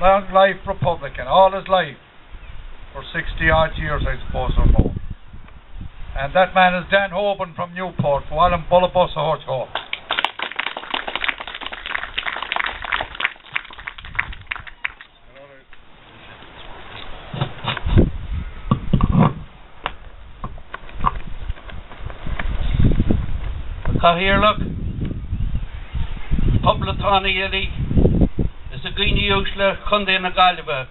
long life Republican, all his life, for 60 odd years I suppose or more. And that man is Dan Hoban from Newport, Wallen Bullabus Hocho. Here look, Publitani Yeli is a Guinea Ushla Kunde na Galway.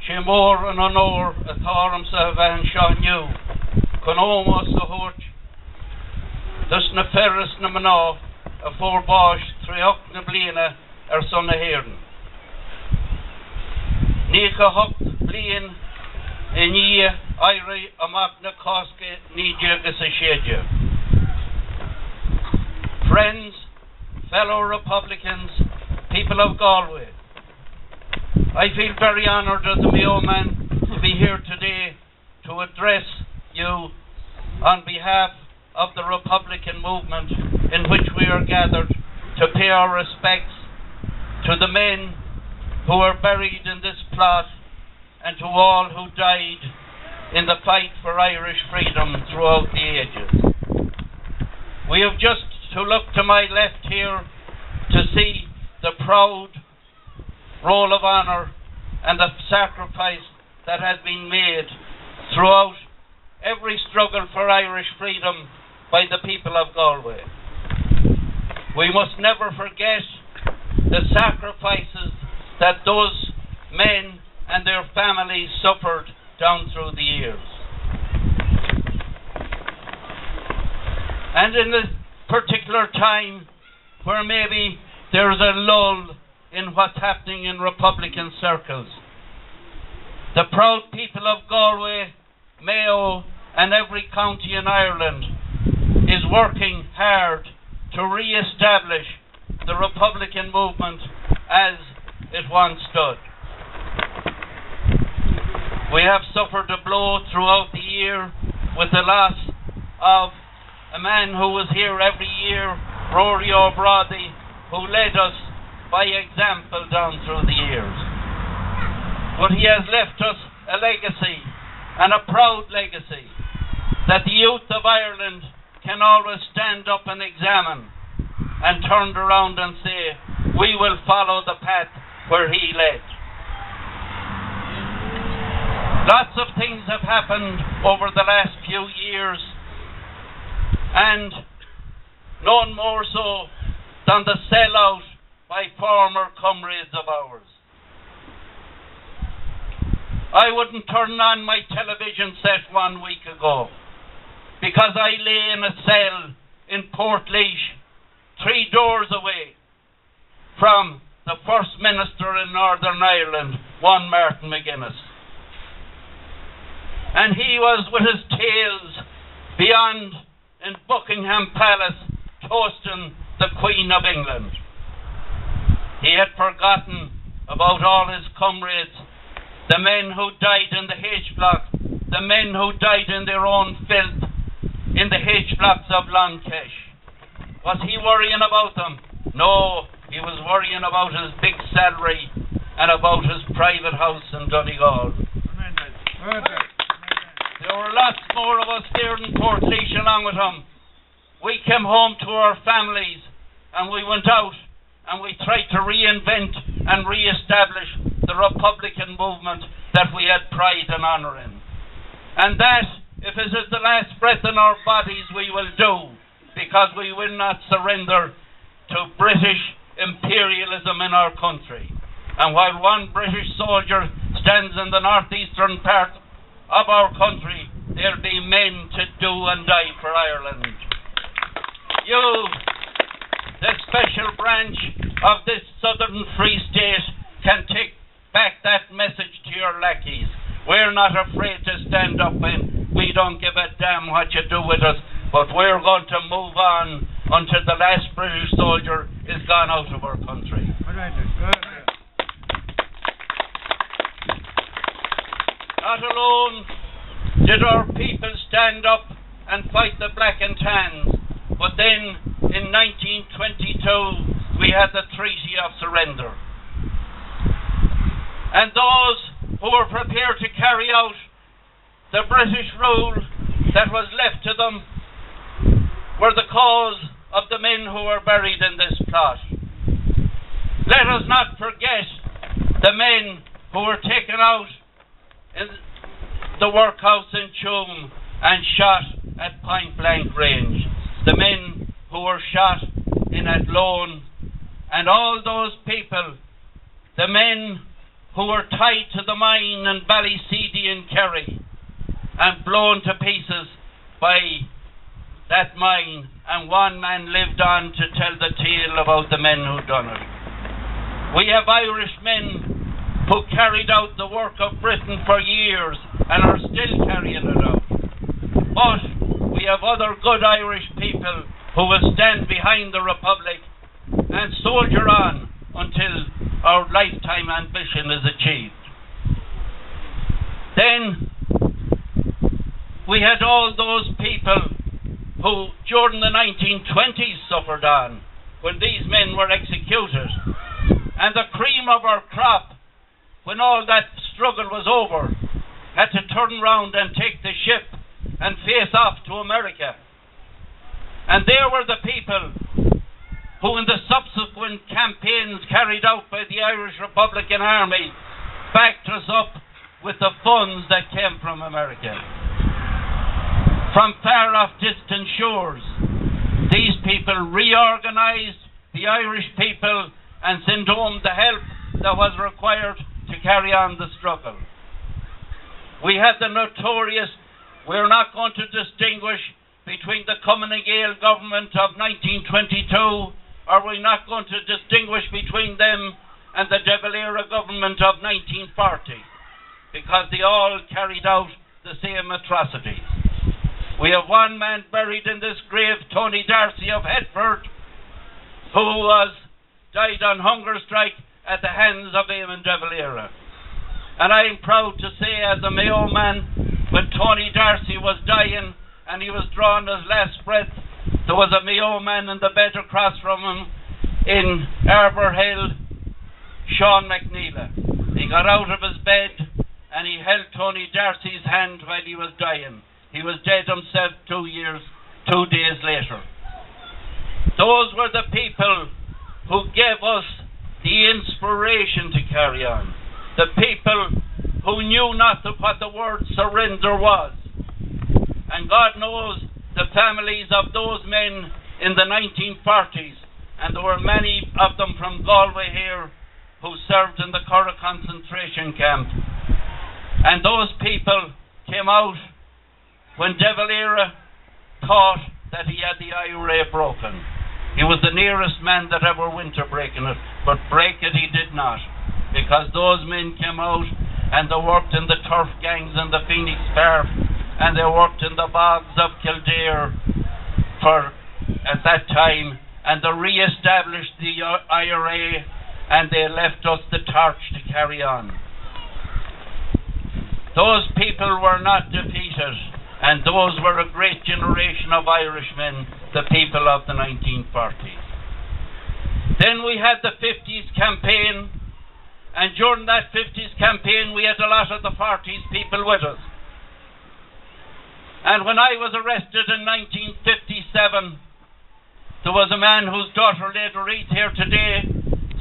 She more and honor a Thorum Savan Sean you. Con almost a hort. Thus na ferris na manaw, a four bosh, triok na blina, son na hearn. Nika hokt blin, in ye, Iri, a magna koske, nidja is a shedja. Friends, fellow Republicans, people of Galway, I feel very honoured as a Mayo man to be here today to address you on behalf of the Republican movement in which we are gathered to pay our respects to the men who are buried in this plot and to all who died in the fight for Irish freedom throughout the ages. We have just to look to my left here to see the proud roll of honour and the sacrifice that has been made throughout every struggle for Irish freedom by the people of Galway. We must never forget the sacrifices that those men and their families suffered down through the years. And in this particular time where maybe there's a lull in what's happening in Republican circles, the proud people of Galway, Mayo and every county in Ireland is working hard to re-establish the Republican movement as it once stood. We have suffered a blow throughout the year with the loss of a man who was here every year, Rory O'Brady, who led us by example down through the years. But he has left us a legacy, and a proud legacy, that the youth of Ireland can always stand up and examine and turn around and say, we will follow the path where he led. Lots of things have happened over the last few years, and none more so than the sellout by former comrades of ours. I wouldn't turn on my television set 1 week ago because I lay in a cell in Portlaoise, 3 doors away from the First Minister in Northern Ireland, one Martin McGuinness. And he was with his tails beyond in Buckingham Palace toasting the Queen of England. He had forgotten about all his comrades, the men who died in the H-block, the men who died in their own filth in the H-blocks of Lonkesh. Was he worrying about them? No, he was worrying about his big salary and about his private house in Donegal. There were lots more of us there in Portlaoise along with him. We came home to our families and we went out and we tried to reinvent and re-establish the Republican movement that we had pride and honour in. And that, if it is the last breath in our bodies, we will do, because we will not surrender to British imperialism in our country. And while one British soldier stands in the northeastern part of our country, there'll be men to do and die for Ireland. You, the special branch of this southern free state, can take back that message to your lackeys. We're not afraid to stand up and we don't give a damn what you do with us, but we're going to move on until the last British soldier is gone out of our country. Not alone did our people stand up and fight the Black and Tans, but then in 1922 we had the Treaty of Surrender. and those who were prepared to carry out the British rule that was left to them were the cause of the men who were buried in this plot. Let us not forget the men who were taken out in the workhouse in Tuam and shot at point blank range, the men who were shot in Athlone, and all those people, the men who were tied to the mine in Ballyseedy in Kerry and blown to pieces by that mine, and one man lived on to tell the tale about the men who done it. We have Irish men who carried out the work of Britain for years and are still carrying it out. But we have other good Irish people who will stand behind the Republic and soldier on until our lifetime ambition is achieved. Then we had all those people who during the 1920s suffered on when these men were executed, and the cream of our crop, when all that struggle was over, had to turn round and take the ship and face off to America. And there were the people who in the subsequent campaigns carried out by the Irish Republican Army backed us up with the funds that came from America. From far off distant shores, these people reorganised the Irish people and sent home the help that was required to carry on the struggle. We had the notorious, we're not going to distinguish between the Cumann Gael government of 1922, or we're not going to distinguish between them and the De Valera government of 1940, because they all carried out the same atrocities. We have one man buried in this grave, Tony Darcy of Headford, who died on hunger strike at the hands of Eamon De Valera. And I am proud to say, as a Mayo man, when Tony Darcy was dying and he was drawing his last breath, there was a Mayo man in the bed across from him in Arbor Hill, Sean McNeila. He got out of his bed and he held Tony Darcy's hand while he was dying. He was dead himself 2 days later. Those were the people who gave us the inspiration to carry on. The people who knew not what the word surrender was. And God knows the families of those men in the 1940s, and there were many of them from Galway here who served in the Curragh concentration camp. And those people came out when De Valera thought that he had the IRA broken. He was the nearest man that ever went to breaking it, but break it he did not, because those men came out and they worked in the turf gangs in the Phoenix Park, and they worked in the bogs of Kildare at that time, and they re-established the IRA, and they left us the torch to carry on. Those people were not defeated, and those were a great generation of Irishmen, the people of the 1940s. Then we had the 50s campaign, and during that 50s campaign we had a lot of the 40s people with us. And when I was arrested in 1957, there was a man whose daughter laid a wreath here today,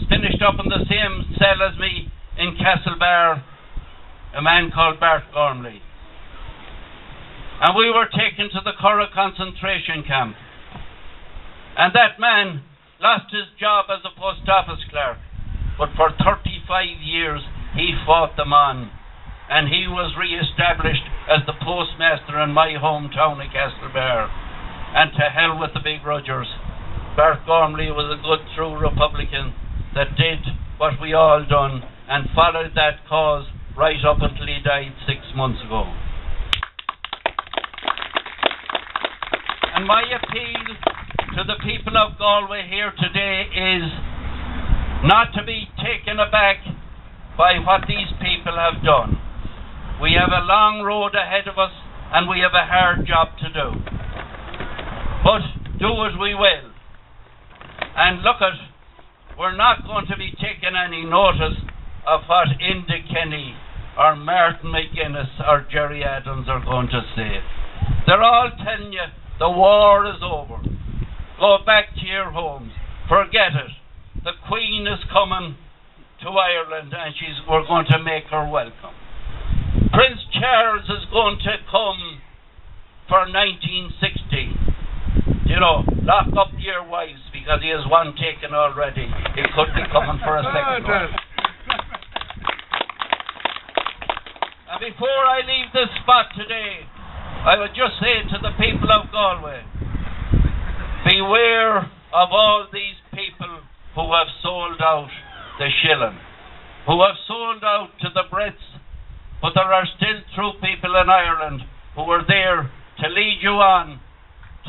finished up in the same cell as me in Castlebar, a man called Bart Gormley. And we were taken to the Curragh concentration camp. And that man lost his job as a post office clerk, but for 35 years he fought them on, and he was re-established as the postmaster in my hometown of Castlebar. And to hell with the big Rogers. Bart Gormley was a good true Republican that did what we all done and followed that cause right up until he died 6 months ago. And my appeal to the people of Galway here today is not to be taken aback by what these people have done. We have a long road ahead of us and we have a hard job to do. But do it we will. And look at, we're not going to be taking any notice of what Inda Kenny or Martin McGuinness or Jerry Adams are going to say. They're all telling you the war is over. Go back to your homes. Forget it. The Queen is coming to Ireland and we're going to make her welcome. Prince Charles is going to come for 1960. You know, lock up your wives because he has one taken already. He could be coming for a second one. And before I leave this spot today, I would just say to the people of Galway, beware of all these people who have sold out the shilling, who have sold out to the Brits, but there are still true people in Ireland who are there to lead you on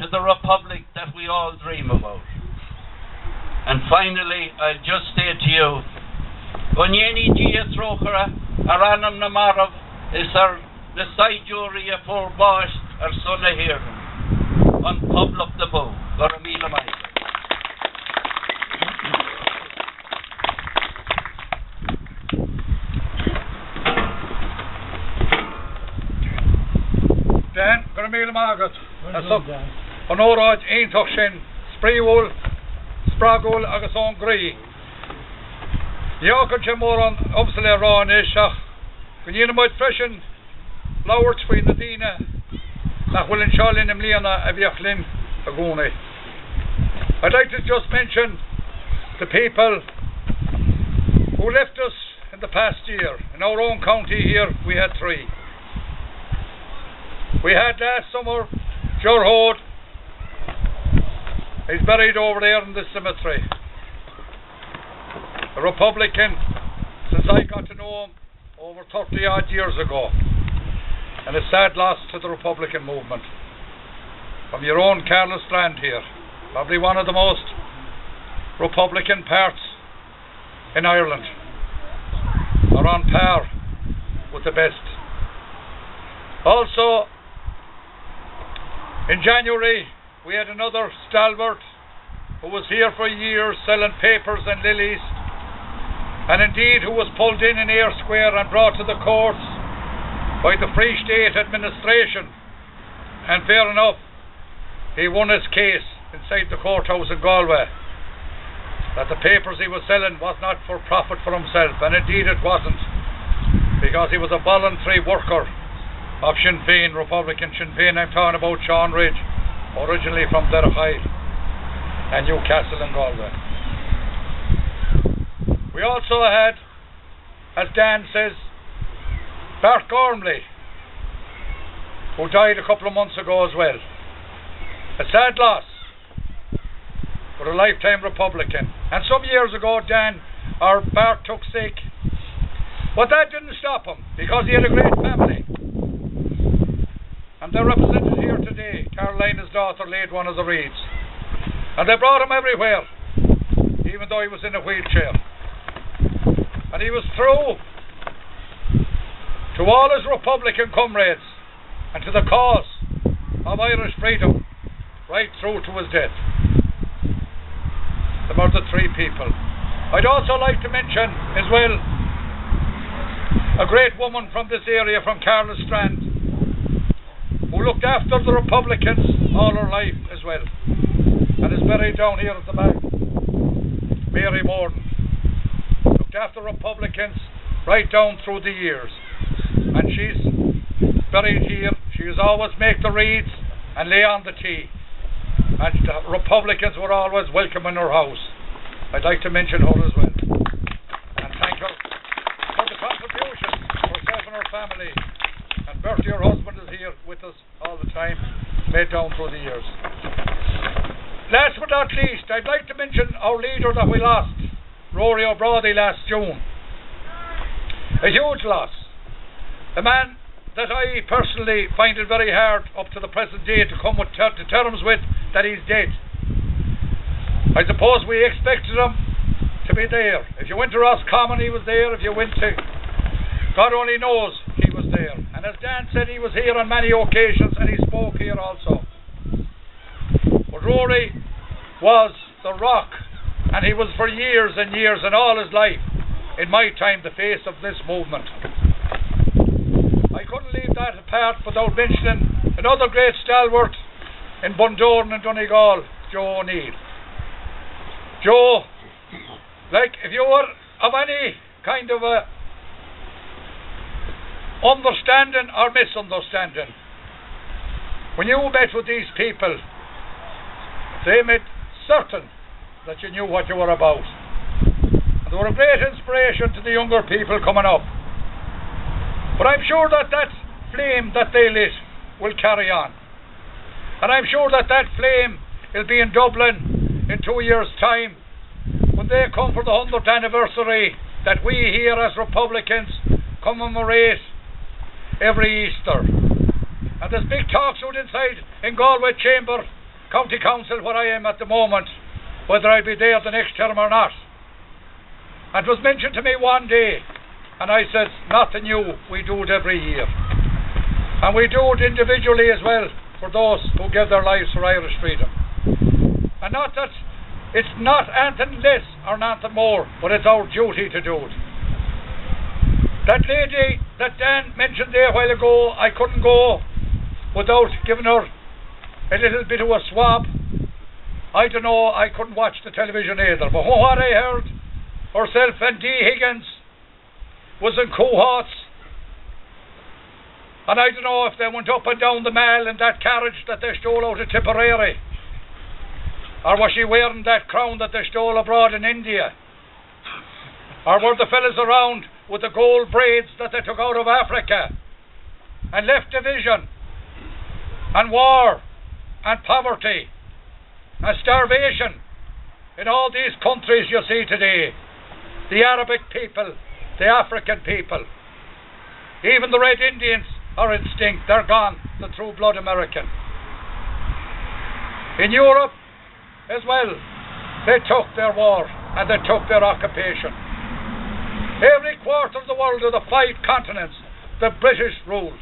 to the republic that we all dream about. And finally, I'll just say to you, Gonyeni Gia Trokara, Aranam Namarov, is our the side jury for Bosch or Sulla here on Public the Bow, Goramila Mai. Dan, Goramila Margaret, Honorad, Aintochen, Spreewol, Spragol, Agason Gree. Yakan Chamoran, Upsala Ron Ishach, when you know my freshen. Lower between the Dina, nach Willen Charlin and Leona Aviachlin, Agone. I'd like to just mention the people who left us in the past year. In our own county here, we had 3. We had last summer, Jorhode. He's buried over there in the cemetery. A Republican, since I got to know him over 30 odd years ago. And a sad loss to the Republican movement. From your own Carlos Strand here, probably one of the most Republican parts in Ireland, are on par with the best. Also, in January, we had another stalwart who was here for years selling papers and lilies, and indeed who was pulled in Ayr Square and brought to the courts by the Free State administration, and fair enough, he won his case inside the courthouse in Galway, that the papers he was selling was not for profit for himself, and indeed it wasn't, because he was a voluntary worker of Sinn Féin, Republican Sinn Féin. I'm talking about Sean Ridge, originally from Derrahide and Newcastle and Galway. We also had, as Dan says, Bart Gormley, who died a couple of months ago as well. A sad loss, but a lifetime Republican. And some years ago, Bart took sick, but that didn't stop him, because he had a great family. And they're represented here today. Carolina's daughter laid one of the reeds. And they brought him everywhere, even though he was in a wheelchair. And he was true to all his Republican comrades and to the cause of Irish freedom right through to his death. The murdered 3 people. I'd also like to mention as well a great woman from this area, from Carlos Strand, who looked after the Republicans all her life as well, and is buried down here at the back. Mary Morden looked after Republicans right down through the years, and she's buried here. She was always make the reeds and lay on the tea, and the Republicans were always welcome in her house. I'd like to mention her as well, and thank her for the contribution herself and her family. And Bertie, her husband, is here with us all the time, made down through the years. Last but not least, I'd like to mention our leader that we lost, Rory O'Brady, last June. A huge loss. A man that I personally find it very hard up to the present day to come to terms with that he's dead. I suppose we expected him to be there. If you went to Roscommon, he was there. If you went to God only knows, he was there. And as Dan said, he was here on many occasions, and he spoke here also. But Rory was the rock, and he was for years and years and all his life in my time, the face of this movement. I couldn't leave that apart without mentioning another great stalwart in Bundoran and Donegal, Joe O'Neill. Joe, like, if you were of any kind of a understanding or misunderstanding, when you met with these people, they made certain that you knew what you were about. And they were a great inspiration to the younger people coming up. But I'm sure that that flame that they lit will carry on. And I'm sure that that flame will be in Dublin in 2 years' time, when they come for the 100th anniversary that we here as Republicans commemorate every Easter. And there's big talks out inside in Galway Chamber, County Council, where I am at the moment, whether I'll be there the next term or not. And it was mentioned to me one day, and I said, nothing new, we do it every year. And we do it individually as well, for those who give their lives for Irish freedom. And not that it's not anything less or nothing more, but it's our duty to do it. That lady that Dan mentioned there a while ago, I couldn't go without giving her a little bit of a swab. I don't know, I couldn't watch the television either, but what I heard, herself and Dee Higgins was in cohorts, and I don't know if they went up and down the Mall in that carriage that they stole out of Tipperary, or was she wearing that crown that they stole abroad in India, or were the fellas around with the gold braids that they took out of Africa and left division and war and poverty and starvation in all these countries you see today. The Arabic people, the African people, even the Red Indians are extinct. They're gone, the true blood American. In Europe as well, they took their war and they took their occupation. Every quarter of the world of the 5 continents, the British ruled,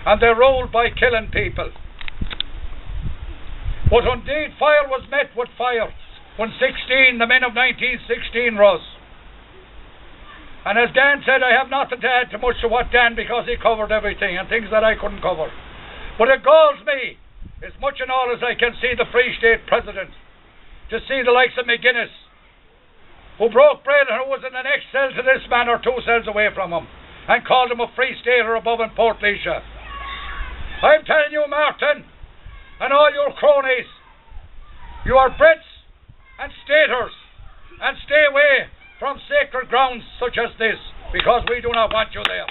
and they ruled by killing people. But indeed fire was met with fire when the men of 1916 rose. And as Dan said, I have nothing to add to much to what Dan, because he covered everything and things that I couldn't cover. But it galls me, as much and all as I can see the Free State President, to see the likes of McGuinness, who broke bread and who was in the next cell to this man or 2 cells away from him, and called him a Free Stater above in Port Leisha. I'm telling you, Martin, and all your cronies, you are Brits and Staters, and stay away from sacred grounds such as this, because we do not want you there.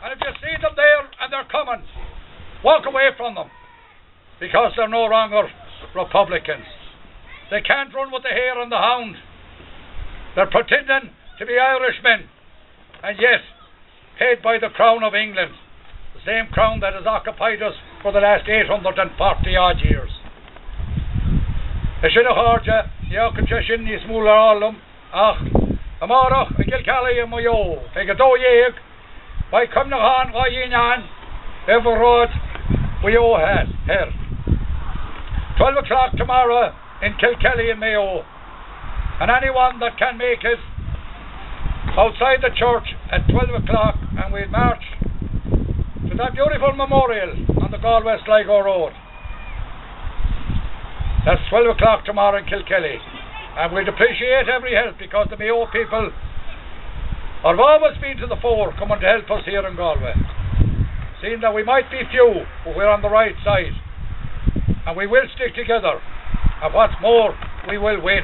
And if you see them there and they're coming, walk away from them, because they're no longer Republicans. They can't run with the hare and the hound. They're pretending to be Irishmen, and yet paid by the Crown of England, the same crown that has occupied us for the last 840 odd years. I should have heard you could just in the smaller all them. Amara, I get Cali and my yo. I get do yeg. By come to Han, why in on? Every road we all had here. 12 o'clock tomorrow in Kilkelly and Mayo. And anyone that can make it outside the church at 12 o'clock, and we'll march to that beautiful memorial on the Galway Sligo Road. That's 12 o'clock tomorrow in Kilkelly. And we'd appreciate every help, because the Mayo people have always been to the fore coming to help us here in Galway. Seeing that we might be few, but we're on the right side. And we will stick together. And what's more, we will win.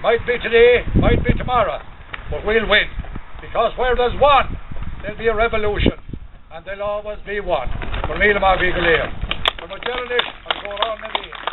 Might be today, might be tomorrow, but we'll win. Because where there's one, there'll be a revolution. And there'll always be one. For me, Lamar Vigalier. For Magellan, I'll go around maybe.